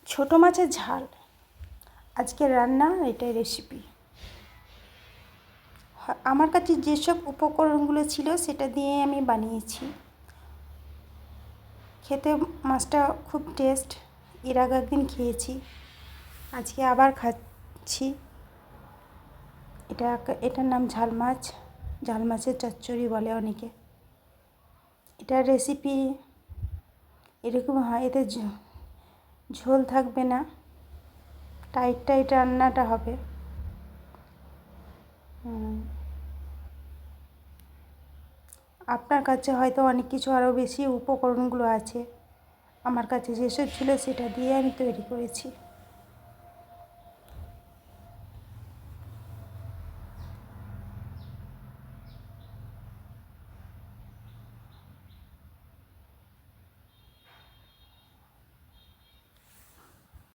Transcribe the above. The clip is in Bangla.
ছোটো মাছের ঝাল আজকের রান্না, এটাই রেসিপি। আমার কাছে যেসব উপকরণগুলো ছিল সেটা দিয়ে আমি বানিয়েছি। খেতে মাছটা খুব টেস্ট। এর আগে একদিন খেয়েছি, আজকে আবার খাচ্ছি। এটার নাম ঝাল মাছ, ঝাল মাছের চচ্চড়ি বলে অনেকে। এটার রেসিপি এরকম হয়, এতে ঝোল থাকবে না, টাইট টাইট রান্নাটা হবে। আপনার কাছে হয়তো অনেক কিছু আরও বেশি উপকরণগুলো আছে, আমার কাছে যেসব ছিল সেটা দিয়ে আমি তৈরি করেছি।